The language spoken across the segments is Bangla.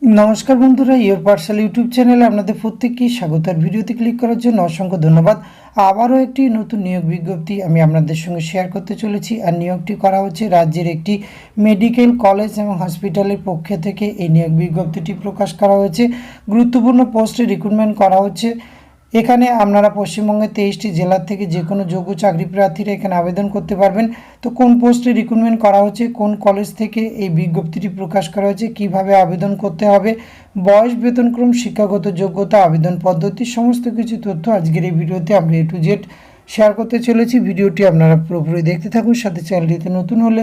নমস্কার বন্ধুরা, ইয়োর পার্সেল ইউটিউব চ্যানেলে আপনাদের প্রত্যেককেই স্বাগত। আর ভিডিওতে ক্লিক করার জন্য অসংখ্য ধন্যবাদ। আবারও একটি নতুন নিয়োগ বিজ্ঞপ্তি আমি আপনাদের সঙ্গে শেয়ার করতে চলেছি। আর নিয়োগটি করা হচ্ছে রাজ্যের একটি মেডিকেল কলেজ এবং হসপিটালের পক্ষ থেকে। এই নিয়োগ বিজ্ঞপ্তিটি প্রকাশ করা হয়েছে। গুরুত্বপূর্ণ পোস্টে রিক্রুটমেন্ট করা হচ্ছে। এখানে আপনারা পশ্চিমবঙ্গের 23টি জেলার থেকে যে কোনো যোগ্য চাকরি প্রার্থীরা এখানে আবেদন করতে পারবেন। তো কোন পোস্টে রিক্রুটমেন্ট করা হচ্ছে, কোন কলেজ থেকে এই বিজ্ঞপ্তিটি প্রকাশ করা হয়েছে, কিভাবে আবেদন করতে হবে, বয়স, বেতনক্রম, শিক্ষাগত যোগ্যতা, আবেদন পদ্ধতি, সমস্ত কিছু তথ্য আজকের এই ভিডিওতে আমরা A to Z শেয়ার করতে চলেছি। ভিডিওটি আপনারা পুরোপুরি দেখতে থাকুন। সাথে চ্যানেলটিতে নতুন হলে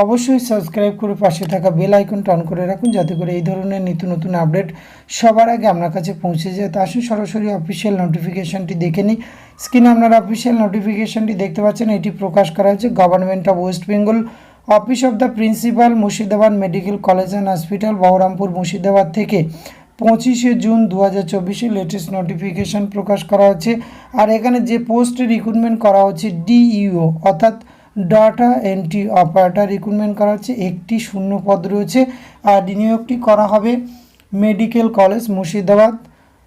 অবশ্যই সাবস্ক্রাইব করে পাশে থাকা বেল আইকনটা অন করে রাখুন, যাতে করে এই ধরনের নিত্য নতুন আপডেট সবার আগে আপনার কাছে পৌঁছে যায়। তা আসুন সরাসরি অফিসিয়াল নোটিফিকেশানটি দেখে নিই। স্ক্রিনে আপনারা অফিসিয়াল নোটিফিকেশানটি দেখতে পাচ্ছেন। এটি প্রকাশ করা হয়েছে government of West Bengal, office of the principal, Murshidabad medical college and hospital, Baharampur, Murshidabad থেকে 25শে জুন 2024 লেটেস্ট নোটিফিকেশান প্রকাশ করা হচ্ছে। আর এখানে যে পোস্টে রিক্রুটমেন্ট করা হচ্ছে DEO অর্থাৎ ডাটা এন্ট্রি অপারেটর রিক্রুটমেন্ট করা হচ্ছে। একটি শূন্য পদ রয়েছে। আর নিয়োগটি করা হবে মেডিকেল কলেজ মুর্শিদাবাদ,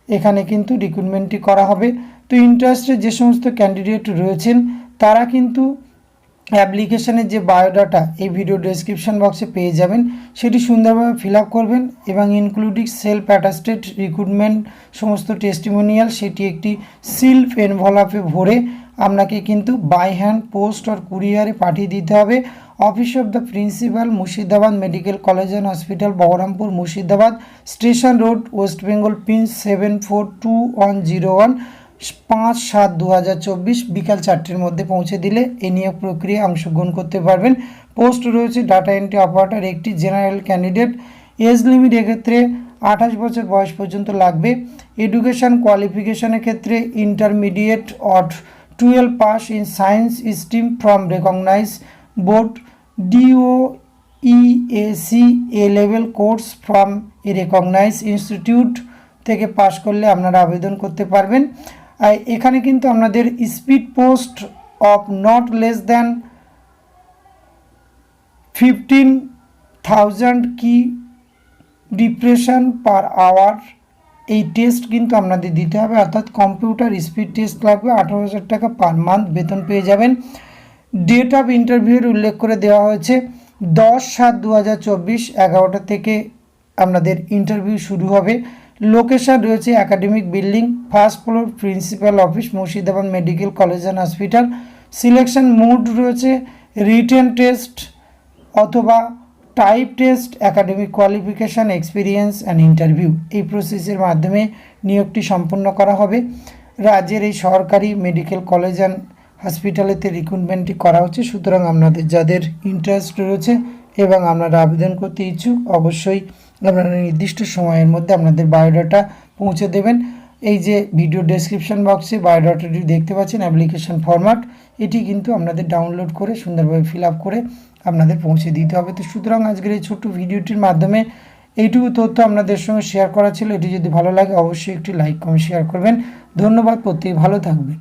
এখানে কিন্তু রিক্রুটমেন্টটি করা হবে। তো ইন্টারেস্টেড যে সমস্ত ক্যান্ডিডেট রয়েছেন তারা কিন্তু অ্যাপ্লিকেশানের যে বায়োডাটা এই ভিডিও ডেসক্রিপশন বক্সে পেয়ে যাবেন, সেটি সুন্দরভাবে ফিল আপ করবেন এবং ইনক্লুডিং সেলফ অ্যাটাস্টেড রিক্রুটমেন্ট সমস্ত টেস্টিমোনিয়াল সেটি একটি সিল্ক এনভেলপে ভরে আপনাকে কিন্তু বাই হ্যান্ড, পোস্ট আর কুরিয়ারে পাঠিয়ে দিতে হবে। Office of the principal, Murshidabad medical college and hospital, Baharampur, Murshidabad, station road, West Bengal, pin 742101, 5/7/2024 বিকাল 4টের মধ্যে পৌঁছে দিলে এই নিয়োগ প্রক্রিয়ায় অংশগ্রহণ করতে পারবেন। পোস্ট রয়েছে ডাটা এন্ট্রি অপারেটর, একটি জেনারেল ক্যান্ডিডেট। এজ লিমিট এক্ষেত্রে 28 বছর বয়স পর্যন্ত লাগবে। এডুকেশান কোয়ালিফিকেশানের ক্ষেত্রে intermediate or 12 pass in science stream from recognise board, DOEAC A level course from a recognise institute থেকে পাস করলে আপনারা আবেদন করতে পারবেন। আর এখানে কিন্তু আপনাদের speed post of not less than 15,000 key depression per hour এই টেস্ট কিন্তু আপনাদের দিতে হবে, অর্থাৎ কম্পিউটার স্পিড টেস্ট লাগবে। 18,000 টাকা পার মান্থ বেতন পেয়ে যাবেন। ডেট অফ ইন্টারভিউর উল্লেখ করে দেওয়া হয়েছে 10/7/2024 11টা থেকে আপনাদের ইন্টারভিউ শুরু হবে। লোকেশন রয়েছে academic building, first floor, principal office, Murshidabad medical college and hospital. Selection mode রয়েছে রিটেন টেস্ট অথবা type test, academic qualification, experience and interview. এই প্রসেসের মাধ্যমে নিয়োগটি সম্পন্ন করা হবে। রাজ্যের এই সরকারি মেডিকেল কলেজ অ্যান্ড হসপিটালেতে রিক্রুটমেন্টটি করা হচ্ছে। সুতরাং আপনাদের যাদের ইন্টারেস্ট রয়েছে এবং আপনারা আবেদন করতে ইচ্ছুক, অবশ্যই আপনারা নির্দিষ্ট সময়ের মধ্যে আপনাদের বায়োডাটা পৌঁছে দেবেন। এই যে ভিডিও ডেসক্রিপশন বক্সে বায়োডাটাটি দেখতে পাচ্ছেন, অ্যাপ্লিকেশন ফরম্যাট, এটি কিন্তু আপনাদের ডাউনলোড করে সুন্দরভাবে ফিল আপ করে আপনাদের পৌঁছে দিতে হবে। তো সুতরাং আজকের এই ছোট্ট ভিডিওটির মাধ্যমে এইটুকু তথ্য আপনাদের সঙ্গে শেয়ার করা ছিল। এটি যদি ভালো লাগে অবশ্যই একটি লাইক, কমেন্ট, শেয়ার করবেন। ধন্যবাদ, প্রত্যেকে ভালো থাকবেন।